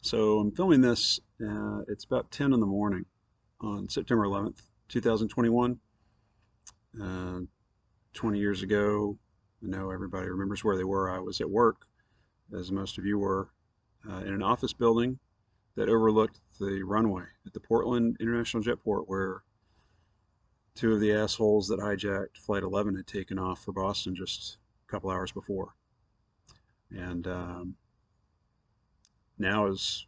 So I'm filming this. It's about 10 in the morning on September 11th, 2021. Uh, 20 years ago, I know everybody remembers where they were. I was at work, as most of you were, in an office building that overlooked the runway at the Portland International Jetport, where two of the assholes that hijacked Flight 11 had taken off for Boston just a couple hours before. And now, as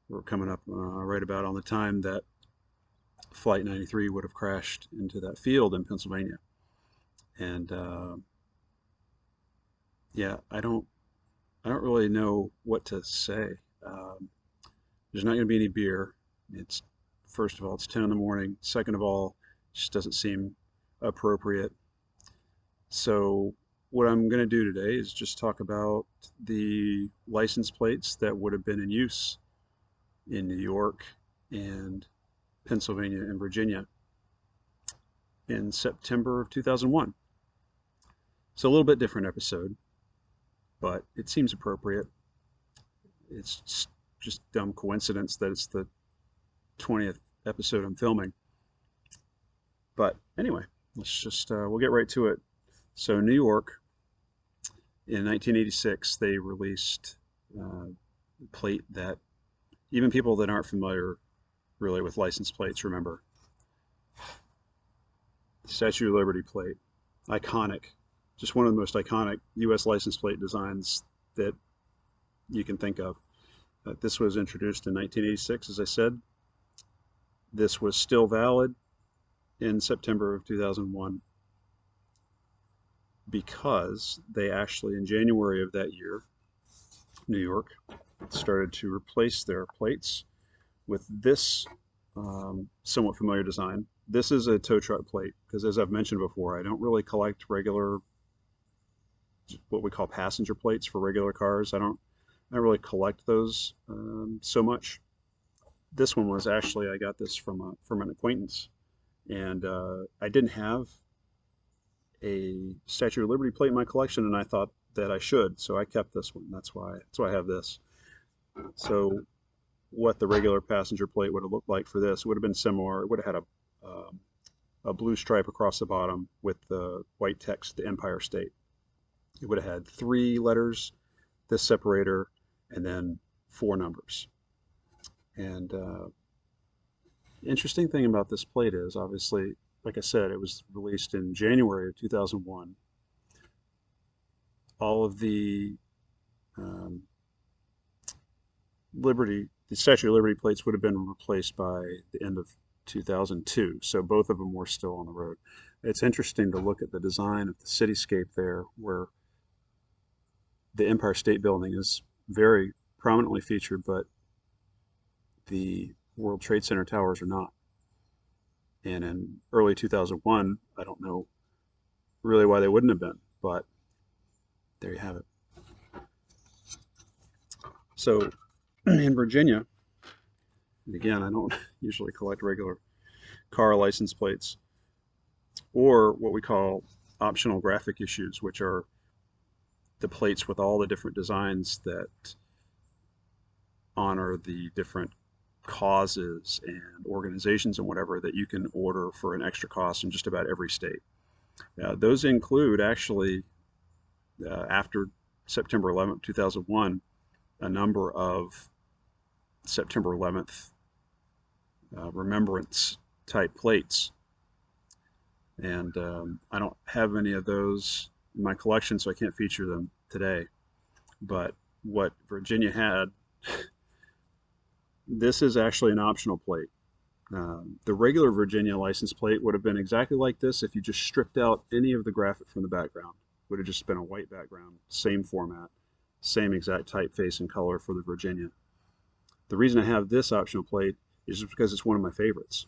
we're coming up right about on the time that Flight 93 would have crashed into that field in Pennsylvania. And yeah, I don't really know what to say. There's not going to be any beer. It's First of all, it's 10 in the morning. Second of all, it just doesn't seem appropriate. So what I'm going to do today is just talk about the license plates that would have been in use in New York and Pennsylvania and Virginia in September of 2001. So a little bit different episode, but it seems appropriate. It's just dumb coincidence that it's the 20th episode I'm filming. But anyway, we'll get right to it. So New York, in 1986, they released a plate that even people that aren't familiar really with license plates remember. Statue of Liberty plate, iconic, just one of the most iconic U.S. license plate designs that you can think of. This was introduced in 1986, as I said. This was still valid in September of 2001 because they actually, in January of that year, New York started to replace their plates with this somewhat familiar design. This is a tow truck plate because, as I've mentioned before, I don't really collect regular, what we call passenger plates for regular cars. I don't really collect those so much. This one was actually, I got this from an acquaintance, and I didn't have a Statue of Liberty plate in my collection, and I thought that I should, so I kept this one. That's why I have this. So what the regular passenger plate would have looked like for this would have been similar. It would have had a blue stripe across the bottom with the white text, the Empire State. It would have had 3 letters, this separator, and then 4 numbers. And interesting thing about this plate is, obviously, like I said, it was released in January of 2001. All of the the Statue of Liberty plates would have been replaced by the end of 2002, so both of them were still on the road. It's interesting to look at the design of the cityscape there, where the Empire State Building is very prominently featured, but the World Trade Center towers are not. And in early 2001, I don't know really why they wouldn't have been, but there you have it. So in Virginia, and again, I don't usually collect regular car license plates, or what we call optional graphic issues, which are the plates with all the different designs that honor the different causes and organizations and whatever that you can order for an extra cost in just about every state. Those include, actually, after September 11th, 2001, a number of September 11th remembrance type plates. And I don't have any of those in my collection, so I can't feature them today. But what Virginia had, this is actually an optional plate. The regular Virginia license plate would have been exactly like this if you just stripped out any of the graphic from the background. It would have just been a white background, same format, same exact typeface and color for the Virginia. The reason I have this optional plate is just because it's one of my favorites.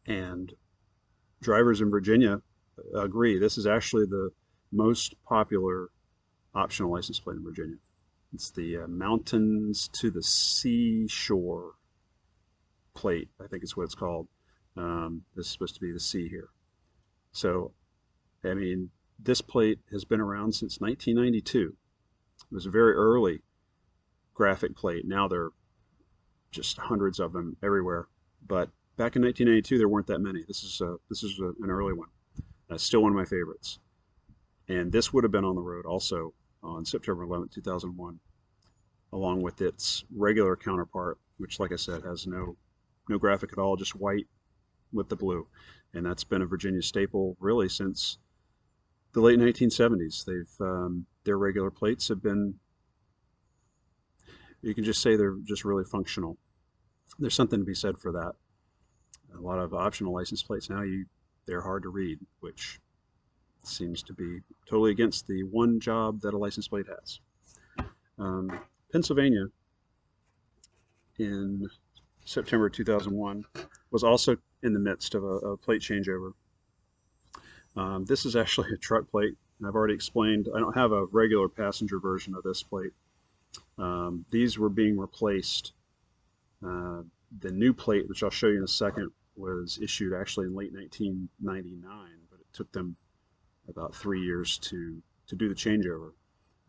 And drivers in Virginia agree, this is actually the most popular optional license plate in Virginia. It's the Mountains to the Seashore plate, I think is what it's called. This is supposed to be the sea here. So, I mean, this plate has been around since 1992. It was very early graphic plate. Now there are just hundreds of them everywhere. But back in 1992, there weren't that many. This is an early one. Still one of my favorites. And this would have been on the road also on September 11th, 2001, along with its regular counterpart, which, like I said, has no graphic at all, just white with the blue. And that's been a Virginia staple really since the late 1970s. Their regular plates have been, you can just say they're just really functional. There's something to be said for that. A lot of optional license plates now, they're hard to read, which seems to be totally against the one job that a license plate has. Pennsylvania in September 2001 was also in the midst of a plate changeover. This is actually a truck plate. I've already explained, I don't have a regular passenger version of this plate. These were being replaced. The new plate, which I'll show you in a second, was issued actually in late 1999, but it took them about 3 years to do the changeover.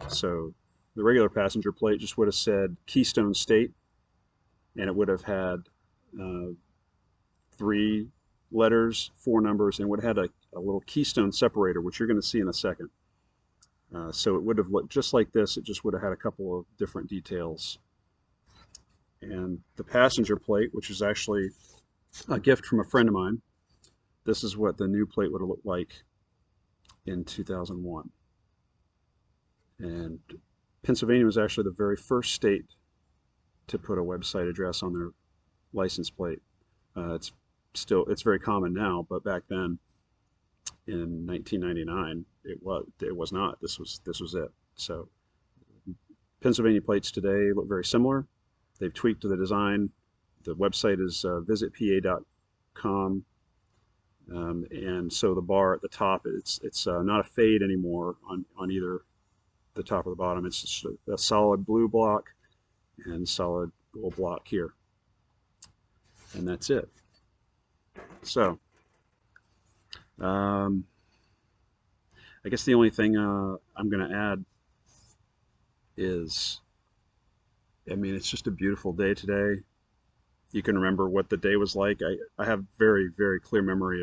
So the regular passenger plate just would have said Keystone State, and it would have had 3 letters, 4 numbers, and would have had a little keystone separator, which you're going to see in a second. So it would have looked just like this. It just would have had a couple of different details. And the passenger plate, which is actually a gift from a friend of mine, this is what the new plate would have looked like in 2001. And Pennsylvania was actually the very first state to put a website address on their license plate. It's very common now, but back then in 1999 it was not. This was it. So Pennsylvania plates today look very similar. They've tweaked the design. The website is visitpa.com, and so the bar at the top, it's not a fade anymore on either the top or the bottom. It's just a solid blue block and solid gold block here, and that's it. So I guess the only thing I'm going to add is, I mean, it's just a beautiful day today. You can remember what the day was like. I have very, very clear memory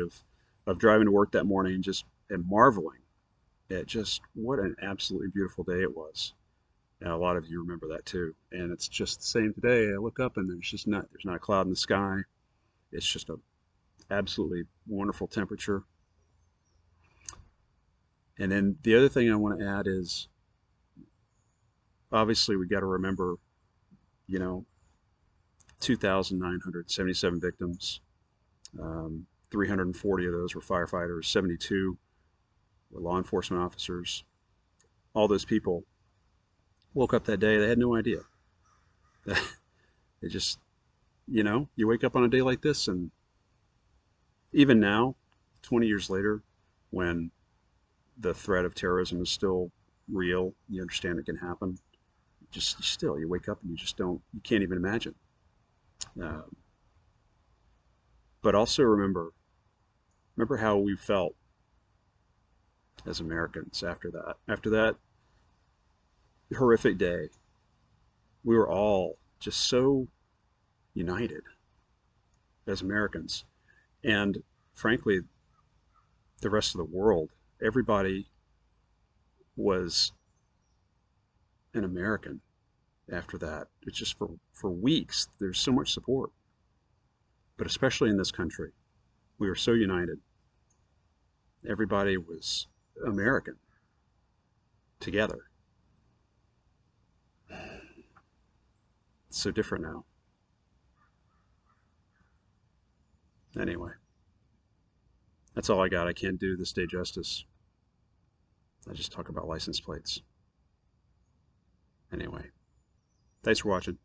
of driving to work that morning and marveling at just what an absolutely beautiful day it was. And a lot of you remember that too. And it's just the same today. I look up and there's not a cloud in the sky. It's just a absolutely wonderful temperature. And then the other thing I want to add is, obviously we got to remember, 2,977 victims. 340 of those were firefighters, 72 were law enforcement officers. All those people woke up that day, they had no idea. They just, you wake up on a day like this, and even now, 20 years later, when the threat of terrorism is still real, you understand it can happen. You wake up and you can't even imagine. But also remember how we felt as Americans after that. After that horrific day, we were all just so united as Americans. And frankly, the rest of the world, everybody was an American after that. It's just for weeks, there's so much support. But especially in this country, we were so united. Everybody was American together. It's so different now. Anyway, that's all I got. I can't do this day justice. I just talk about license plates. Anyway, thanks for watching.